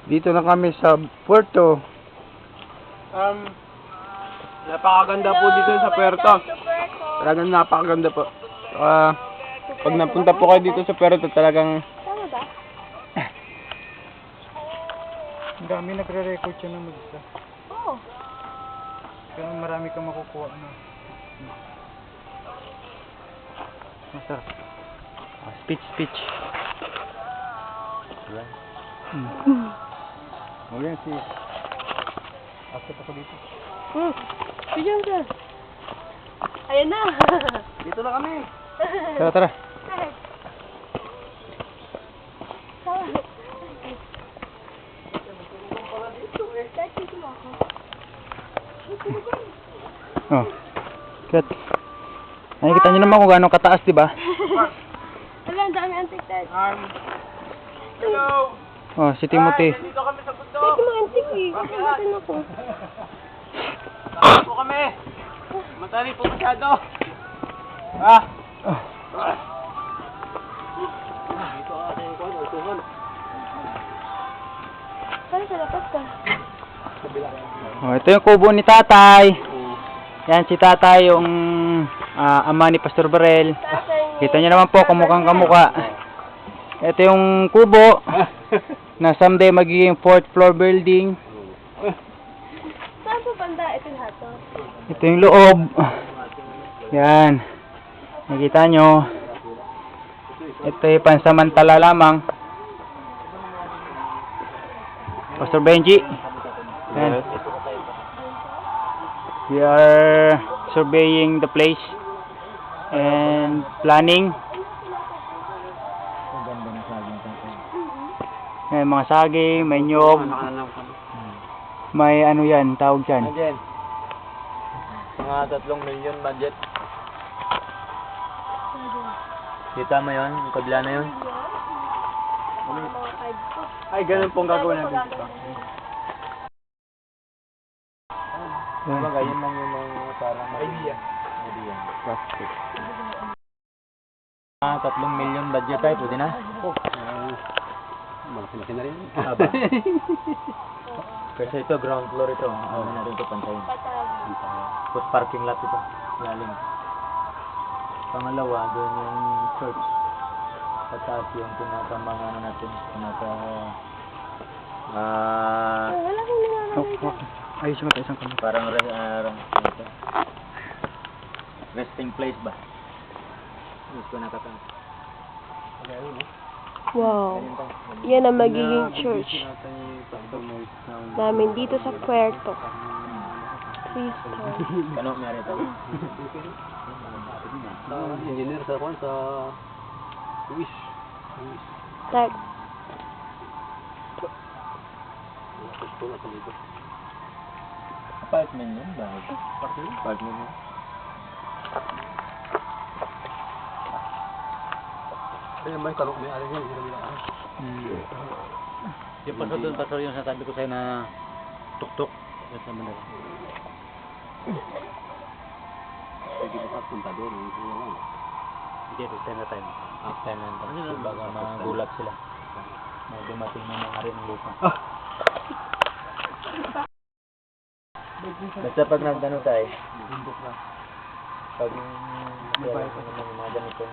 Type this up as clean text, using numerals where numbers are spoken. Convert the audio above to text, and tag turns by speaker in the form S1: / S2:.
S1: Dito na kami sa Puerto.
S2: Napakaganda po dito sa Puerto. Talagang napakaganda po. Pag napunta po kayo dito sa Puerto, talagang
S3: Tama ba?
S1: Ang dami nagre-record siya ng mag-isa.
S3: Oo.
S1: Kaya marami kang makukuha na. Masarap. Speech. Yan. O yan si... Akit ako dito.
S3: Diyan ka. Ayan na.
S2: dito na kami.
S1: Tara. Oh. Kat. Nakikita niyo naman kung gaano kataas, di ba?
S3: Wala, ang dami antik-ted.
S2: Hello.
S1: Oh, si Timothy.
S2: Dito kami sa bundok.
S3: Pwede mo antik eh. Kakamatin ako.
S2: Saan po kami? Matali po masyado.
S1: Oh.
S2: Dito ka kayo ko, ultungan.
S3: Saan sa lapas ka?
S1: Oh, ito yung kubo ni Tatay. Yan si Tatay, yung ama ni Pastor Barel. Kita niyo naman po, kamukhang kamukha. Ito yung kubo na someday magiging 4th floor building.
S3: Saan po banda? Ito lahat to.
S1: Ito yung loob. Yan. Nakita nyo. Ito yung pansamantala lamang. Pastor Benji. Yan. We are surveying the place and planning. May mga saging, may nyog, may ano yan, tawag dyan.
S2: Again. Mga 3 million budget. Kita mo yun? Yung kabila na yun?
S3: Mga 5 po.
S2: Ay, ganun pong gagawin natin.
S1: Yan.
S2: Ganyan lang yung mga parang idea.
S1: Plastic.
S2: 3 million budget tayo, pwede na? Malaki na rin. Kasi ito, ground floor ito. Ano na rin ito, pantayin.
S3: Patag.
S2: Tapos parking lot ito. Lalim. Pangalawa, doon yung church. Pataas yung pinaka-mga ano natin.
S3: Wala kang nilalagay.
S1: Okay. Ayos mo tayo isang kamay.
S2: Parang resting place ba? Gusto ko nakataas.
S3: Wow. Yan ang magiging church namin dito sa Puerto. Please tell.
S2: Ano meron ito? Engineer sa kwan sa Wish.
S3: Like,
S2: Apartment yun ba? Apartment yun. Ayun may talok may alin yun. Yung pasok doon, pasok yung sasabi ko sa'yo na tuk-tuk. Yan sa Manila. Pwede ba punta doon? Hindi, time na time. Time na time. Baga magulat sila. May dumating na mga rin ng lupa. Basta pag nagdano tayo, pag mga ganito,